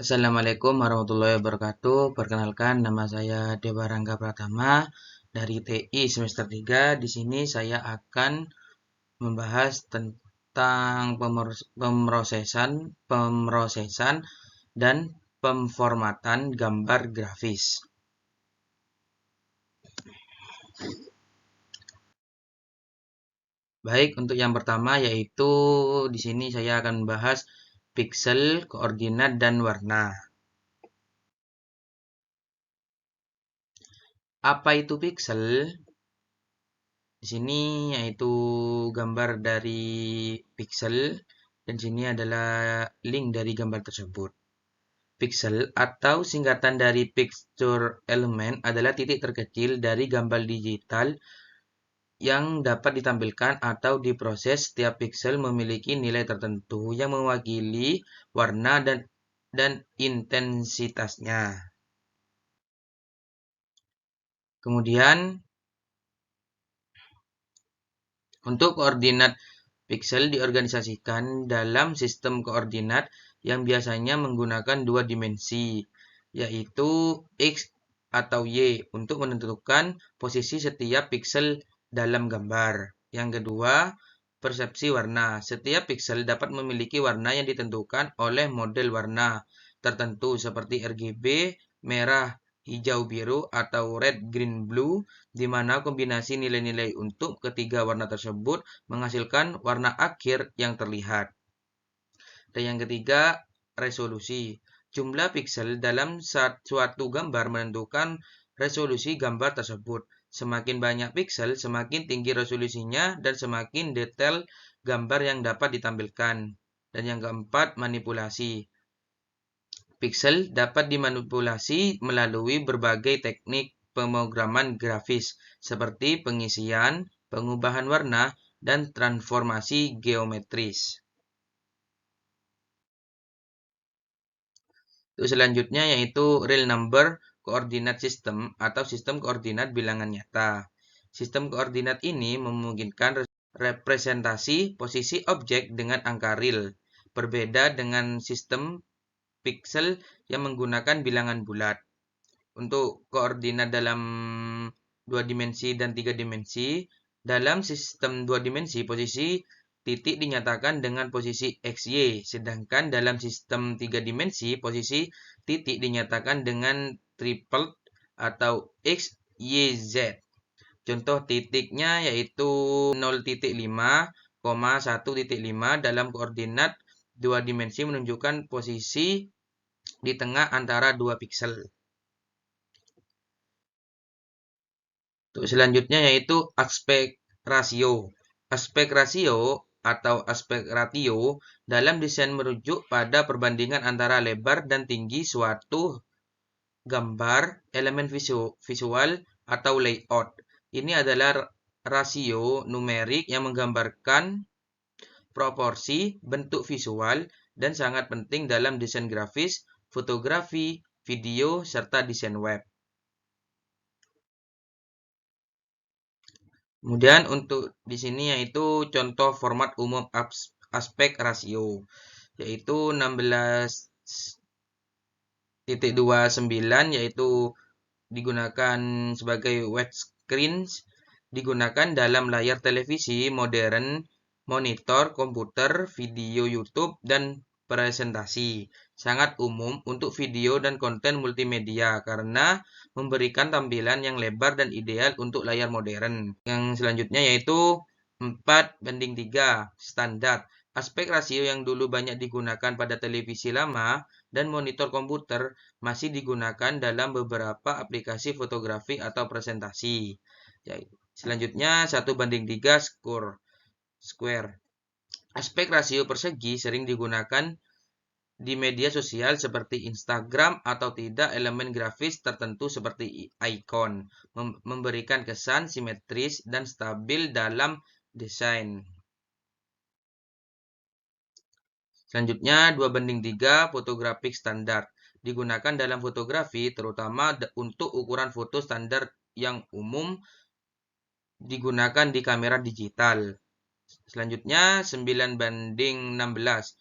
Assalamualaikum warahmatullahi wabarakatuh. Perkenalkan, nama saya Dewa Rangga Pratama dari TI semester 3. Di sini saya akan membahas tentang pemrosesan dan pemformatan gambar grafis. Baik, untuk yang pertama yaitu di sini saya akan membahas pixel, koordinat, dan warna. Apa itu pixel? Di sini yaitu gambar dari pixel dan sini adalah link dari gambar tersebut. Pixel atau singkatan dari picture element adalah titik terkecil dari gambar digital yang dapat ditampilkan atau diproses. Setiap pixel memiliki nilai tertentu yang mewakili warna dan intensitasnya. Kemudian untuk koordinat pixel diorganisasikan dalam sistem koordinat yang biasanya menggunakan dua dimensi, yaitu X atau Y untuk menentukan posisi setiap pixel dalam gambar. Yang kedua, persepsi warna. Setiap pixel dapat memiliki warna yang ditentukan oleh model warna tertentu seperti RGB, merah, hijau, biru, atau red, green, blue, di mana kombinasi nilai-nilai untuk ketiga warna tersebut menghasilkan warna akhir yang terlihat. Dan yang ketiga, resolusi. Jumlah pixel dalam suatu gambar menentukan resolusi gambar tersebut. Semakin banyak pixel, semakin tinggi resolusinya dan semakin detail gambar yang dapat ditampilkan. Dan yang keempat, manipulasi. Pixel dapat dimanipulasi melalui berbagai teknik pemrograman grafis seperti pengisian, pengubahan warna, dan transformasi geometris. Selanjutnya yaitu real number coordinate system atau sistem koordinat bilangan nyata. Sistem koordinat ini memungkinkan representasi posisi objek dengan angka real, berbeda dengan sistem pixel yang menggunakan bilangan bulat. Untuk koordinat dalam 2 dimensi dan 3 dimensi, dalam sistem 2 dimensi posisi titik dinyatakan dengan posisi XY, sedangkan dalam sistem 3 dimensi posisi titik dinyatakan dengan tripled atau X, Y, Z. Contoh titiknya yaitu 0,5, 1,5 dalam koordinat 2 dimensi menunjukkan posisi di tengah antara 2 pixel. Selanjutnya yaitu aspek rasio. Aspek rasio atau aspek ratio dalam desain merujuk pada perbandingan antara lebar dan tinggi suatu gambar, elemen visual, atau layout. Ini adalah rasio numerik yang menggambarkan proporsi bentuk visual dan sangat penting dalam desain grafis, fotografi, video, serta desain web. Kemudian untuk di sini yaitu contoh format umum aspek rasio, yaitu 16.29 yaitu digunakan sebagai widescreen, digunakan dalam layar televisi modern, monitor, komputer, video YouTube, dan presentasi. Sangat umum untuk video dan konten multimedia karena memberikan tampilan yang lebar dan ideal untuk layar modern. Yang selanjutnya yaitu 4:3 standar. Aspek rasio yang dulu banyak digunakan pada televisi lama dan monitor komputer masih digunakan dalam beberapa aplikasi fotografi atau presentasi. Selanjutnya 1:3 square. Aspek rasio persegi sering digunakan di media sosial seperti Instagram atau tidak elemen grafis tertentu seperti icon, memberikan kesan simetris dan stabil dalam desain. Selanjutnya 2:3 fotografik standar. Digunakan dalam fotografi terutama untuk ukuran foto standar yang umum digunakan di kamera digital. Selanjutnya 9:16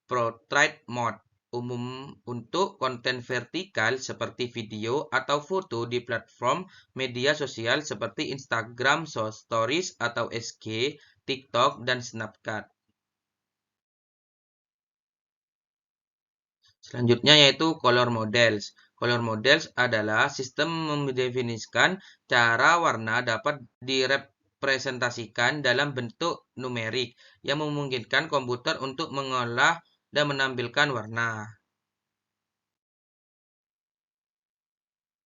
portrait mode umum untuk konten vertikal seperti video atau foto di platform media sosial seperti Instagram Stories atau SG, TikTok, dan Snapchat. Selanjutnya yaitu color models. Color models adalah sistem mendefinisikan cara warna dapat direpresentasikan dalam bentuk numerik yang memungkinkan komputer untuk mengolah dan menampilkan warna.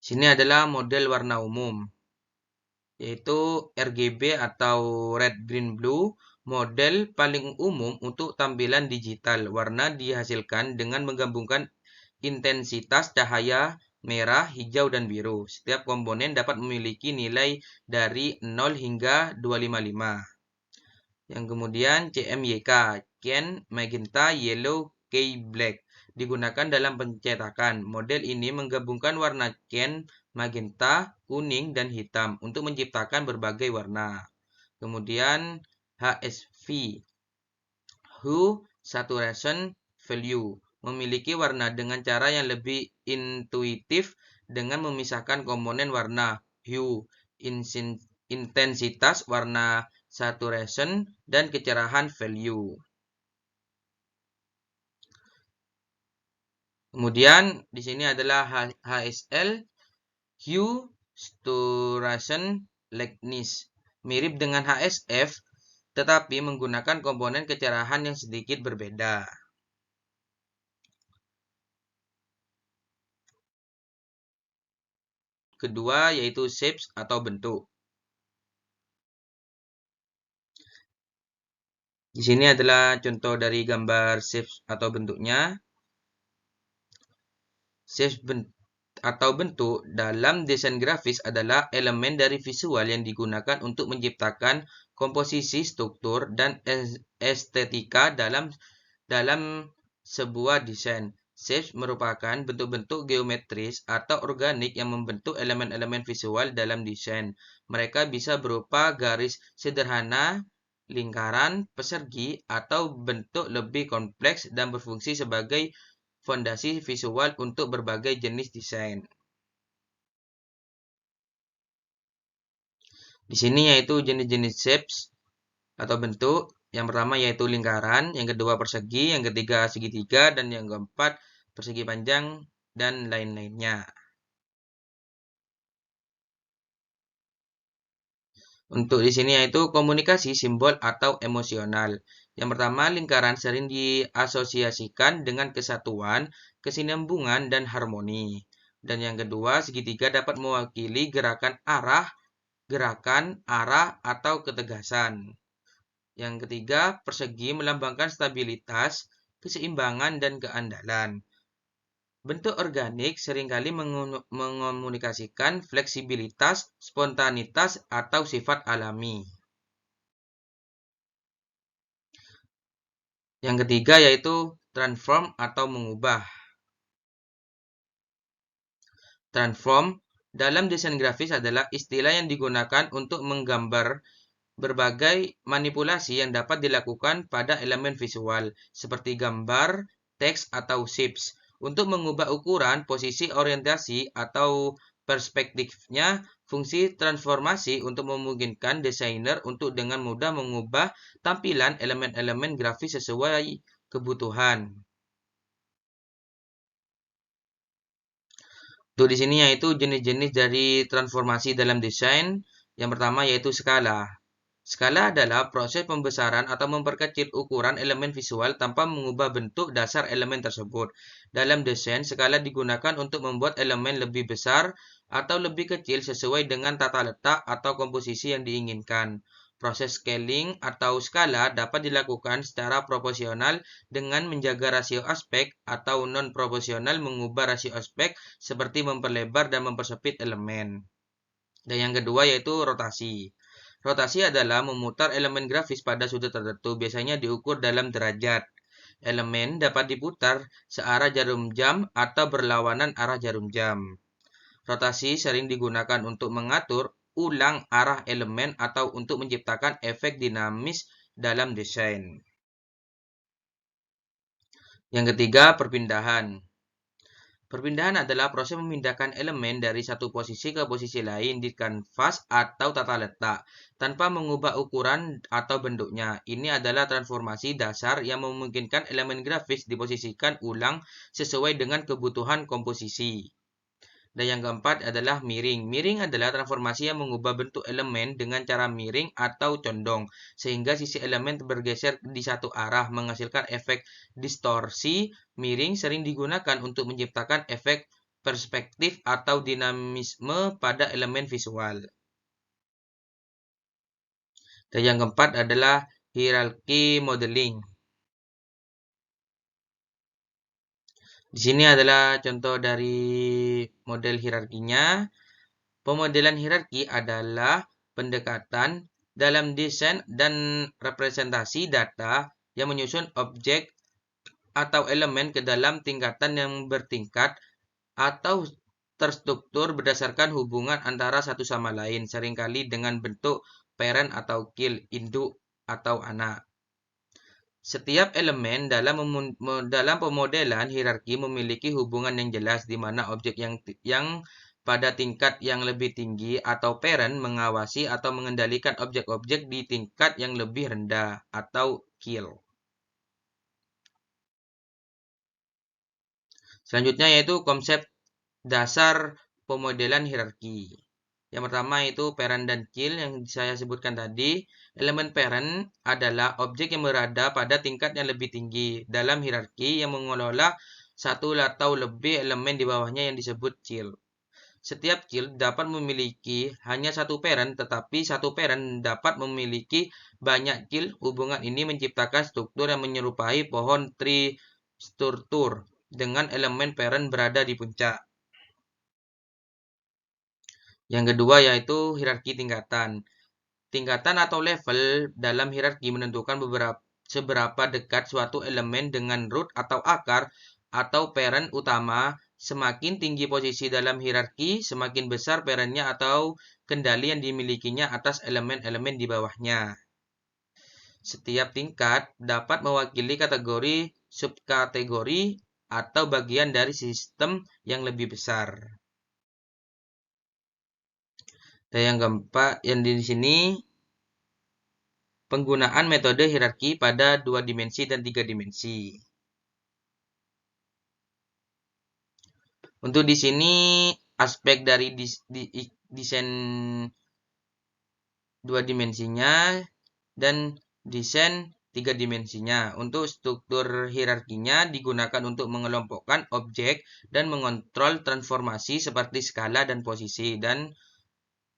Sini adalah model warna umum, yaitu RGB atau Red Green Blue. Model paling umum untuk tampilan digital. Warna dihasilkan dengan menggabungkan intensitas cahaya merah, hijau, dan biru. Setiap komponen dapat memiliki nilai dari 0 hingga 255. Yang kemudian CMYK, Cyan, Magenta, Yellow, Key Black. Digunakan dalam pencetakan. Model ini menggabungkan warna cyan, magenta, kuning, dan hitam untuk menciptakan berbagai warna. Kemudian HSV, Hue Saturation Value, memiliki warna dengan cara yang lebih intuitif dengan memisahkan komponen warna hue, intensitas warna saturation, dan kecerahan value. Kemudian di sini adalah HSL, Hue Saturation Lightness, mirip dengan HSF tetapi menggunakan komponen kecerahan yang sedikit berbeda. Kedua yaitu shapes atau bentuk. Di sini adalah contoh dari gambar shapes atau bentuknya. Shapes atau bentuk dalam desain grafis adalah elemen dari visual yang digunakan untuk menciptakan komposisi, struktur, dan estetika dalam sebuah desain. Shapes merupakan bentuk-bentuk geometris atau organik yang membentuk elemen-elemen visual dalam desain. Mereka bisa berupa garis sederhana, lingkaran, persegi, atau bentuk lebih kompleks dan berfungsi sebagai fondasi visual untuk berbagai jenis desain. Di sini yaitu jenis-jenis shapes atau bentuk. Yang pertama yaitu lingkaran, yang kedua persegi, yang ketiga segitiga, dan yang keempat persegi panjang, dan lain-lainnya. Untuk di sini yaitu komunikasi simbol atau emosional. Yang pertama, lingkaran sering diasosiasikan dengan kesatuan, kesinambungan, dan harmoni. Dan yang kedua, segitiga dapat mewakili gerakan, arah, atau ketegasan. Yang ketiga, persegi melambangkan stabilitas, keseimbangan, dan keandalan. Bentuk organik seringkali mengomunikasikan fleksibilitas, spontanitas, atau sifat alami. Yang ketiga yaitu transform atau mengubah. Transform dalam desain grafis adalah istilah yang digunakan untuk menggambar berbagai manipulasi yang dapat dilakukan pada elemen visual, seperti gambar, teks, atau shapes, untuk mengubah ukuran, posisi, orientasi, atau perspektifnya. Fungsi transformasi untuk memungkinkan desainer untuk dengan mudah mengubah tampilan elemen-elemen grafis sesuai kebutuhan. Untuk di sini yaitu jenis-jenis dari transformasi dalam desain. Yang pertama yaitu skala. Skala adalah proses pembesaran atau memperkecil ukuran elemen visual tanpa mengubah bentuk dasar elemen tersebut. Dalam desain, skala digunakan untuk membuat elemen lebih besar atau lebih kecil sesuai dengan tata letak atau komposisi yang diinginkan. Proses scaling atau skala dapat dilakukan secara proporsional dengan menjaga rasio aspek atau non-proporsional mengubah rasio aspek seperti memperlebar dan mempersempit elemen. Dan yang kedua yaitu rotasi. Rotasi adalah memutar elemen grafis pada sudut tertentu, biasanya diukur dalam derajat. Elemen dapat diputar searah jarum jam atau berlawanan arah jarum jam. Rotasi sering digunakan untuk mengatur ulang arah elemen atau untuk menciptakan efek dinamis dalam desain. Yang ketiga, perpindahan. Perpindahan adalah proses memindahkan elemen dari satu posisi ke posisi lain di kanvas atau tata letak, tanpa mengubah ukuran atau bentuknya. Ini adalah transformasi dasar yang memungkinkan elemen grafis diposisikan ulang sesuai dengan kebutuhan komposisi. Dan yang keempat adalah miring. Miring adalah transformasi yang mengubah bentuk elemen dengan cara miring atau condong, sehingga sisi elemen bergeser di satu arah, menghasilkan efek distorsi. Miring sering digunakan untuk menciptakan efek perspektif atau dinamisme pada elemen visual. Dan yang keempat adalah hierarchy modeling. Di sini adalah contoh dari model hierarkinya. Pemodelan hierarki adalah pendekatan dalam desain dan representasi data yang menyusun objek atau elemen ke dalam tingkatan yang bertingkat atau terstruktur berdasarkan hubungan antara satu sama lain, seringkali dengan bentuk parent atau kill, induk atau anak. Setiap elemen dalam pemodelan hierarki memiliki hubungan yang jelas di mana objek yang pada tingkat yang lebih tinggi atau parent mengawasi atau mengendalikan objek-objek di tingkat yang lebih rendah atau kill. Selanjutnya yaitu konsep dasar pemodelan hierarki. Yang pertama itu parent dan kill yang saya sebutkan tadi. Elemen parent adalah objek yang berada pada tingkat yang lebih tinggi dalam hierarki yang mengelola satu atau lebih elemen di bawahnya yang disebut child. Setiap child dapat memiliki hanya satu parent, tetapi satu parent dapat memiliki banyak child. Hubungan ini menciptakan struktur yang menyerupai pohon tree struktur dengan elemen parent berada di puncak. Yang kedua yaitu hierarki tingkatan. Tingkatan atau level dalam hierarki menentukan seberapa dekat suatu elemen dengan root atau akar atau parent utama. Semakin tinggi posisi dalam hierarki, semakin besar parentnya atau kendali yang dimilikinya atas elemen-elemen di bawahnya. Setiap tingkat dapat mewakili kategori, subkategori, atau bagian dari sistem yang lebih besar. Dan yang keempat, yang di sini penggunaan metode hierarki pada 2 dimensi dan 3 dimensi. Untuk di sini aspek dari desain 2 dimensinya dan desain 3 dimensinya. Untuk struktur hierarkinya digunakan untuk mengelompokkan objek dan mengontrol transformasi seperti skala dan posisi.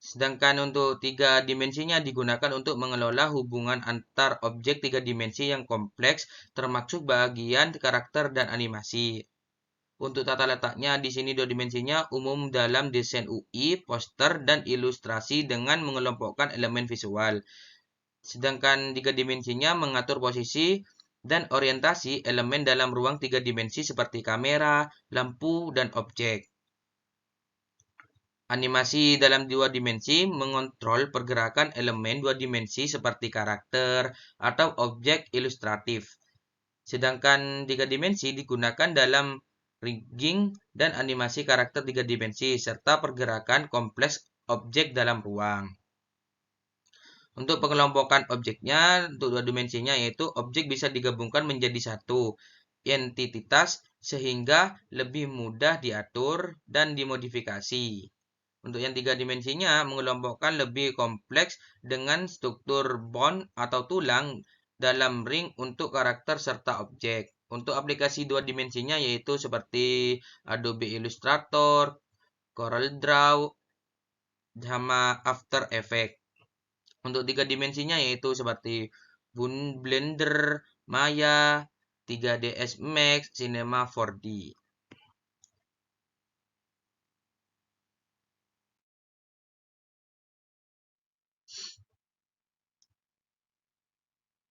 Sedangkan untuk 3 dimensinya digunakan untuk mengelola hubungan antar objek 3 dimensi yang kompleks, termasuk bagian karakter dan animasi. Untuk tata letaknya di sini 2 dimensinya umum dalam desain UI, poster, dan ilustrasi dengan mengelompokkan elemen visual. Sedangkan 3 dimensinya mengatur posisi dan orientasi elemen dalam ruang 3 dimensi seperti kamera, lampu, dan objek. Animasi dalam 2 dimensi mengontrol pergerakan elemen 2 dimensi seperti karakter atau objek ilustratif. Sedangkan 3 dimensi digunakan dalam rigging dan animasi karakter 3 dimensi serta pergerakan kompleks objek dalam ruang. Untuk pengelompokan objeknya untuk 2 dimensinya yaitu objek bisa digabungkan menjadi satu entitas sehingga lebih mudah diatur dan dimodifikasi. Untuk yang 3 dimensinya mengelompokkan lebih kompleks dengan struktur bond atau tulang dalam ring untuk karakter serta objek. Untuk aplikasi 2 dimensinya yaitu seperti Adobe Illustrator, CorelDRAW, sama After Effects. Untuk 3 dimensinya yaitu seperti Blender, Maya, 3ds Max, Cinema 4D.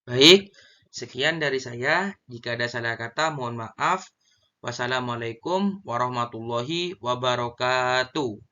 Baik, sekian dari saya. Jika ada salah kata, mohon maaf. Wassalamualaikum warahmatullahi wabarakatuh.